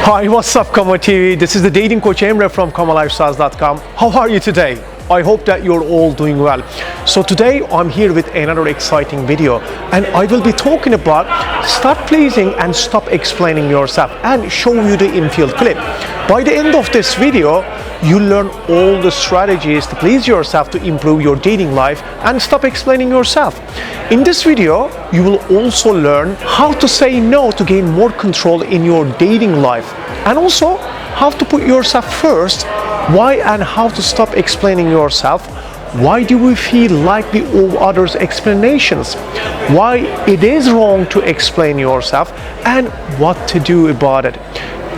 Hi, what's up, KamaTV? This is the dating coach Emre from KamaLifestyles.com. How are you today? I hope that you're all doing well. So today I'm here with another exciting video, and I will be talking about start pleasing and stop explaining yourself and show you the infield clip. By the end of this video, you'll learn all the strategies to please yourself to improve your dating life and stop explaining yourself. In this video, you will also learn how to say no to gain more control in your dating life, and also how to put yourself first, why and how to stop explaining yourself, why do we feel like we owe others explanations, why it is wrong to explain yourself, and what to do about it.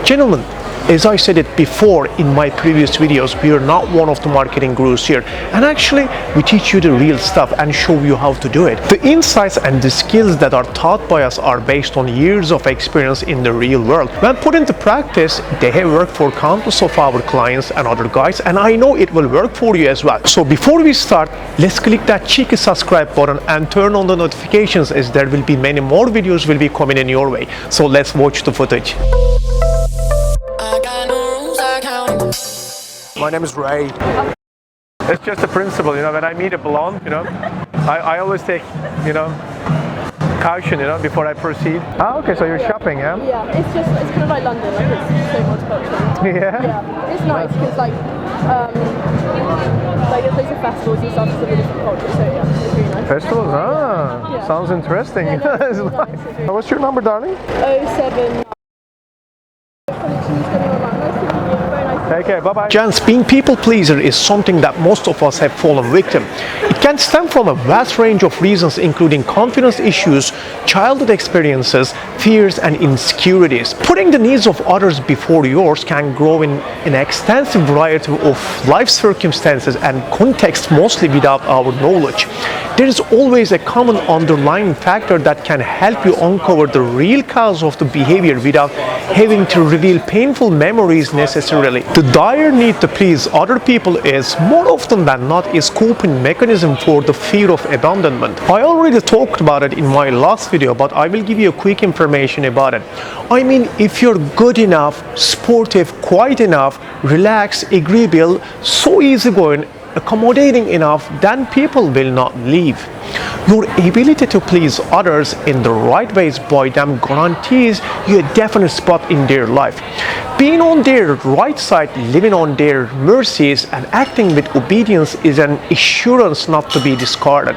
Gentlemen, as I said it before in my previous videos, we are not one of the marketing gurus here, and actually we teach you the real stuff and show you how to do it. The insights and the skills that are taught by us are based on years of experience in the real world. When put into practice, they have worked for countless of our clients and other guys, and I know it will work for you as well. So before we start, let's click that cheeky subscribe button and turn on the notifications, as there will be many more videos will be coming in your way. So let's watch the footage. My name is Ray. It's just a principle, when I meet a blonde, I always take, caution, before I proceed. Ah, okay, so you're shopping, yeah? Yeah, it's kind of like London, like it's so multicultural. Yeah? Yeah, it's nice because there's loads of festivals and stuff, so really different cultures, so yeah, it's really nice. Festivals? Ah, yeah. Sounds interesting. Yeah, no, it's nice. What's your number, darling? 07. Okay, bye-bye. Gents, being people pleaser is something that most of us have fallen victim. It can stem from a vast range of reasons, including confidence issues, childhood experiences, fears, and insecurities. Putting the needs of others before yours can grow in an extensive variety of life circumstances and contexts, mostly without our knowledge. There is always a common underlying factor that can help you uncover the real cause of the behavior without having to reveal painful memories necessarily. The dire need to please other people is, more often than not, a coping mechanism for the fear of abandonment. I already talked about it in my last video, but I will give you a quick information about it. I mean, if you're good enough, sportive, quiet enough, relaxed, agreeable, so easygoing, accommodating enough, then people will not leave. Your ability to please others in the right ways by them guarantees you a definite spot in their life. Being on their right side, living on their mercies, and acting with obedience is an assurance not to be discarded.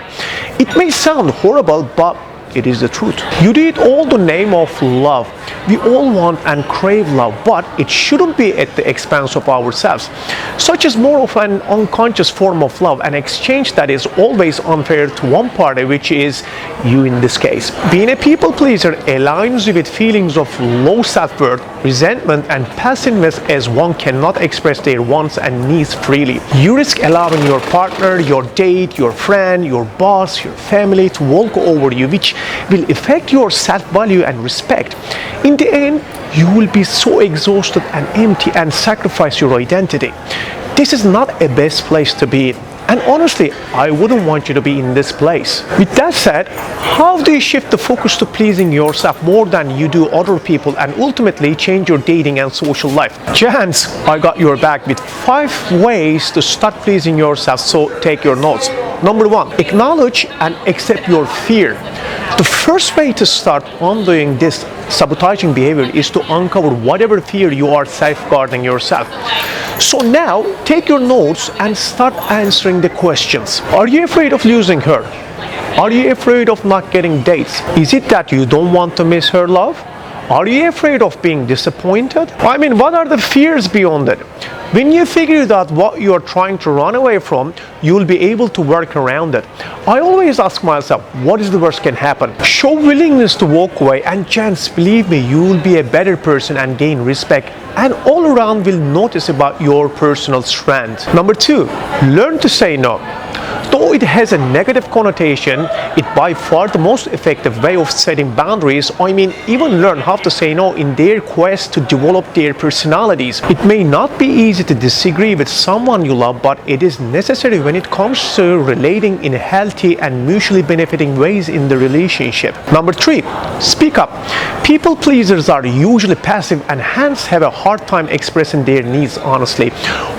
It may sound horrible, but it is the truth. You do it all in the name of love. We all want and crave love, but it shouldn't be at the expense of ourselves. Such is more of an unconscious form of love, an exchange that is always unfair to one party, which is you in this case. Being a people pleaser aligns you with feelings of low self-worth, resentment, and passiveness, as one cannot express their wants and needs freely. You risk allowing your partner, your date, your friend, your boss, your family to walk over you, which will affect your self-value and respect. In the end, you will be so exhausted and empty and sacrifice your identity. This is not a best place to be in. And honestly, I wouldn't want you to be in this place. With that said, how do you shift the focus to pleasing yourself more than you do other people and ultimately change your dating and social life? Gents, I got your back with 5 ways to start pleasing yourself, so take your notes. Number 1, acknowledge and accept your fear. The first way to start undoing this sabotaging behavior is to uncover whatever fear you are safeguarding yourself. So now, take your notes and start answering the questions. Are you afraid of losing her? Are you afraid of not getting dates? Is it that you don't want to miss her love? Are you afraid of being disappointed? I mean, what are the fears beyond it? When you figure out what you are trying to run away from, you will be able to work around it. I always ask myself, what is the worst can happen? Show willingness to walk away, and chance, believe me, you will be a better person and gain respect, and all around will notice about your personal strength. Number 2, learn to say no. The Though it has a negative connotation, it by far the most effective way of setting boundaries. I mean, even learn how to say no in their quest to develop their personalities. It may not be easy to disagree with someone you love, but it is necessary when it comes to relating in healthy and mutually benefiting ways in the relationship. Number 3, speak up. People pleasers are usually passive and hence have a hard time expressing their needs honestly.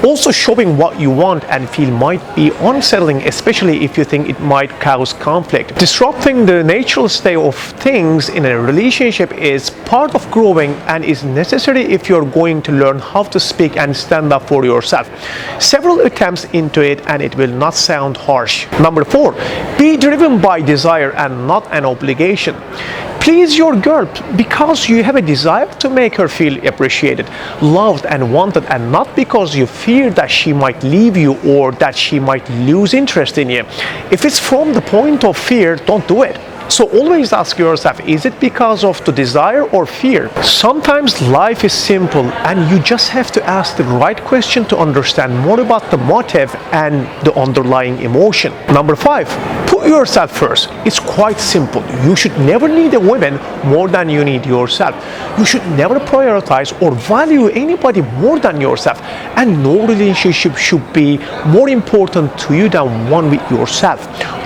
Also, showing what you want and feel might be unsettling, especially if you think it might cause conflict. Disrupting the natural state of things in a relationship is part of growing and is necessary if you're going to learn how to speak and stand up for yourself. Several attempts into it and it will not sound harsh. Number 4, be driven by desire and not an obligation. Please your girl because you have a desire to make her feel appreciated, loved and wanted, and not because you fear that she might leave you or that she might lose interest in you. If it's from the point of fear, don't do it. So always ask yourself, is it because of the desire or fear? Sometimes life is simple and you just have to ask the right question to understand more about the motive and the underlying emotion. Number 5, put yourself first. It's quite simple. You should never need a woman more than you need yourself. You should never prioritize or value anybody more than yourself. And no relationship should be more important to you than one with yourself.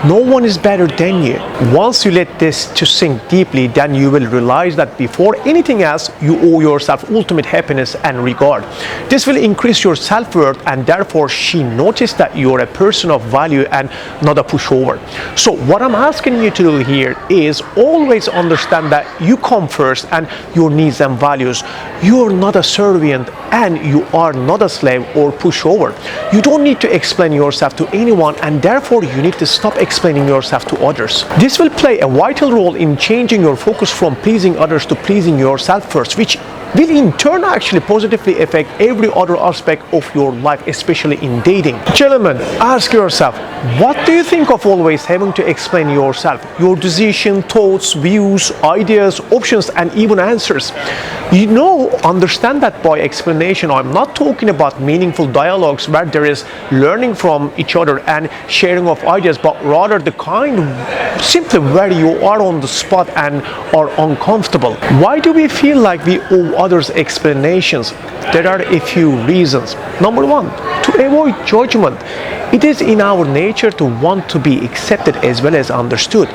No one is better than you. Once you let this to sink deeply, then you will realize that before anything else, you owe yourself ultimate happiness and regard. This will increase your self-worth and therefore she noticed that you're a person of value and not a pushover. So what I'm asking you to do here is always understand that you come first and your needs and values. You're not a servant and you are not a slave or pushover. You don't need to explain yourself to anyone and therefore you need to stop explaining yourself to others. This will play a vital role in changing your focus from pleasing others to pleasing yourself first, which will in turn actually positively affect every other aspect of your life, especially in dating. Gentlemen, ask yourself, what do you think of always having to explain yourself, your decision, thoughts, views, ideas, options, and even answers? You know, understand that by explanation, I'm not talking about meaningful dialogues where there is learning from each other and sharing of ideas, but rather the kind simply where you are on the spot and are uncomfortable. Why do we feel like we owe others explanations? There are a few reasons. Number 1, to avoid judgment. It is in our nature to want to be accepted as well as understood.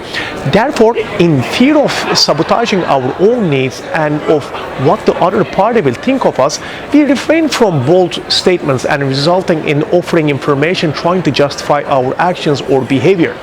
Therefore, in fear of sabotaging our own needs and of what the other party will think of us, we refrain from bold statements and resulting in offering information trying to justify our actions or behavior.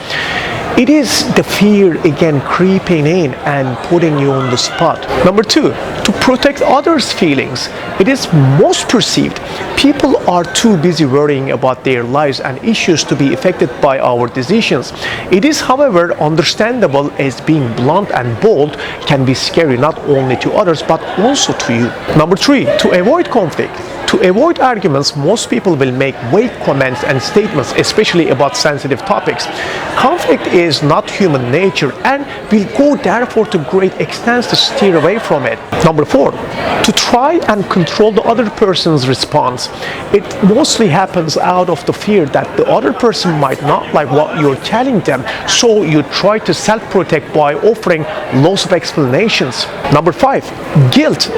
It is the fear again creeping in and putting you on the spot. Number 2, to protect others' feelings. It is most perceived. People are too busy worrying about their lives and issues to be affected by our decisions. It is, however, understandable as being blunt and bold can be scary not only to others but also to you. Number 3, to avoid conflict. To avoid arguments, most people will make vague comments and statements, especially about sensitive topics. Conflict is not human nature and will go therefore to great extents to steer away from it. Number 4, to try and control the other person's response. It mostly happens out of the fear that the other person might not like what you're telling them, so you try to self-protect by offering lots of explanations. Number 5, guilt.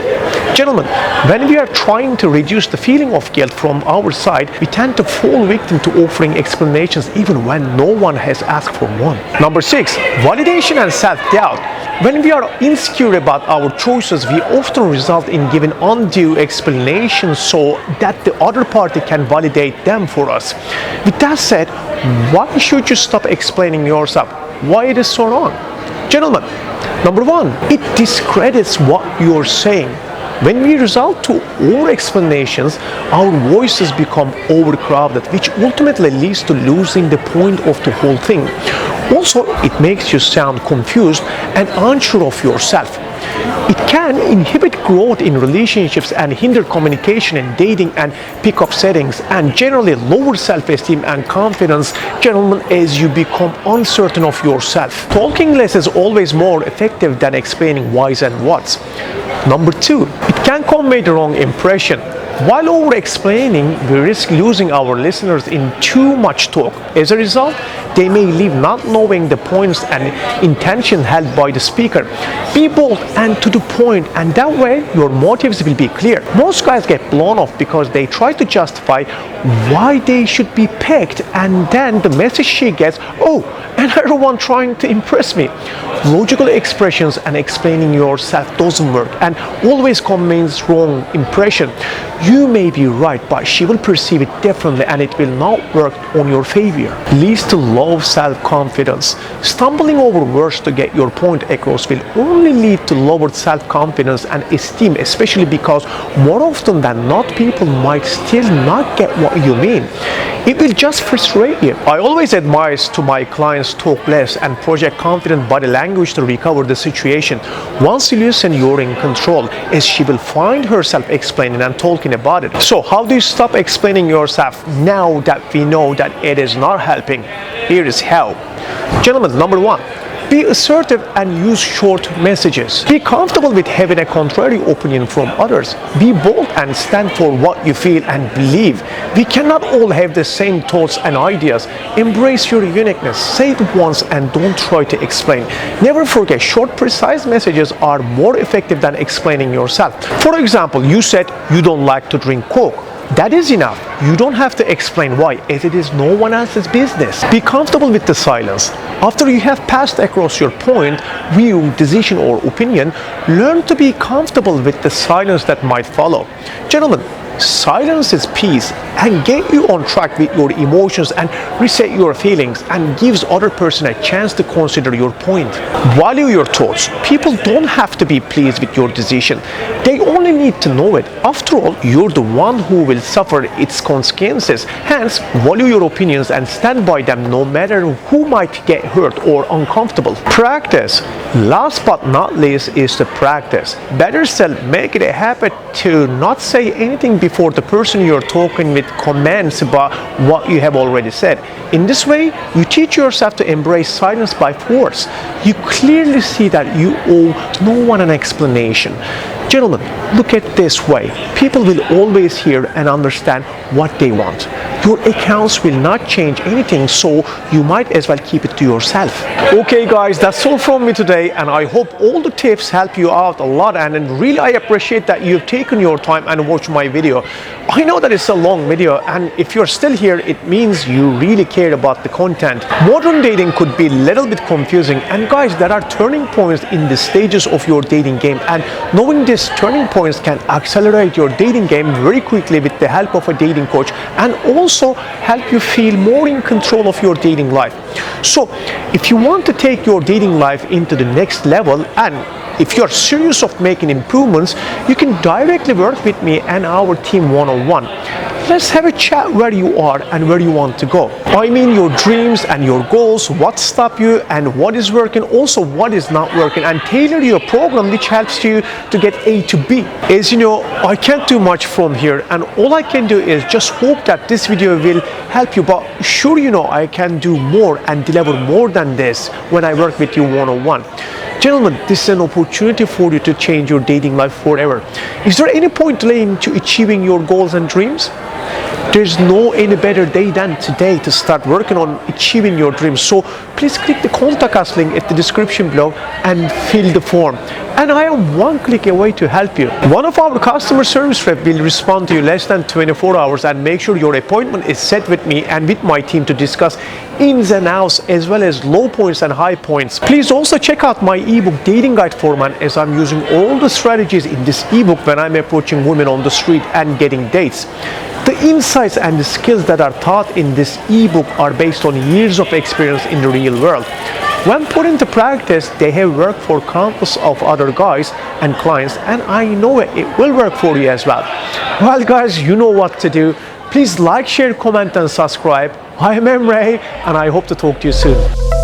Gentlemen, when we are trying to reduce the feeling of guilt from our side, we tend to fall victim to offering explanations even when no one has asked for one. Number 6, validation and self-doubt. When we are insecure about our choices, we often result in giving undue explanations so that the other party can validate them for us. With that said, why should you stop explaining yourself? Why it is so wrong? Gentlemen, number 1, it discredits what you're saying. When we resort to over explanations, our voices become overcrowded, which ultimately leads to losing the point of the whole thing. Also, it makes you sound confused and unsure of yourself. It can inhibit growth in relationships and hinder communication in dating and pick-up settings, and generally lower self-esteem and confidence, gentlemen, as you become uncertain of yourself. Talking less is always more effective than explaining whys and whats. Number 2, it can convey the wrong impression. While over-explaining, we risk losing our listeners in too much talk. As a result, They may leave not knowing the points and intention held by the speaker. Be bold and to the point, and that way your motives will be clear. Most guys get blown off because they try to justify why they should be picked, and then the message she gets, oh, another one trying to impress me. Logical expressions and explaining yourself doesn't work and always conveys wrong impression. You may be right, but she will perceive it differently and it will not work on your favor. Leads to low self-confidence. Stumbling over words to get your point across will only lead to lowered self-confidence and esteem, especially because more often than not people might still not get what you mean. It will just frustrate you. I always advise to my clients talk less and project confident body language to recover the situation. Once you listen, you're in control, as she will find herself explaining and talking about it. So how do you stop explaining yourself now that we know that it is not helping? Here is how. Gentlemen, number one, be assertive and use short messages. Be comfortable with having a contrary opinion from others. Be bold and stand for what you feel and believe. We cannot all have the same thoughts and ideas. Embrace your uniqueness. Say it once and don't try to explain. Never forget, short, precise messages are more effective than explaining yourself. For example, you said you don't like to drink Coke. That is enough. You don't have to explain why, as it is no one else's business. Be comfortable with the silence. After you have passed across your point, view, decision, or opinion, learn to be comfortable with the silence that might follow. Gentlemen, silence is peace and get you on track with your emotions and reset your feelings and gives other person a chance to consider your point. Value your thoughts. People don't have to be pleased with your decision. They only need to know it. After all, you're the one who will suffer its consequences. Hence, value your opinions and stand by them no matter who might get hurt or uncomfortable. Practice. Last but not least is to practice. Better still, make it a habit to not say anything before the person you're talking with comments about what you have already said. In this way, you teach yourself to embrace silence by force. You clearly see that you owe no one an explanation. Gentlemen, look at this way. People will always hear and understand what they want. Your accounts will not change anything, so you might as well keep it to yourself. Okay guys, that's all from me today, and I hope all the tips help you out a lot, and really I appreciate that you've taken your time and watched my video. I know that it's a long video, and if you're still here, it means you really care about the content. Modern dating could be a little bit confusing, and guys, there are turning points in the stages of your dating game, and knowing these turning points can accelerate your dating game very quickly with the help of a dating coach, and also help you feel more in control of your dating life. So if you want to take your dating life into the next level, and if you're serious of making improvements, you can directly work with me and our team one-on-one. Let's have a chat where you are and where you want to go. I mean your dreams and your goals, what stops you and what is working, also what is not working, and tailor your program which helps you to get A to B. As you know, I can't do much from here, and all I can do is just hope that this video will help you, but sure, you know, I can do more and deliver more than this when I work with you one-on-one. Gentlemen, this is an opportunity for you to change your dating life forever. Is there any point delaying to achieving your goals and dreams? There's no any better day than today to start working on achieving your dreams. So please click the contact us link at the description below and fill the form. And I am one click away to help you. One of our customer service rep will respond to you less than 24 hours and make sure your appointment is set with me and with my team to discuss ins and outs as well as low points and high points. Please also check out my ebook dating guide format, as I'm using all the strategies in this ebook when I'm approaching women on the street and getting dates. The insights and the skills that are taught in this ebook are based on years of experience in the real world. When put into practice, they have worked for countless of other guys and clients, and I know it will work for you as well. Well guys, you know what to do. Please like, share, comment and subscribe. I am Emre, and I hope to talk to you soon.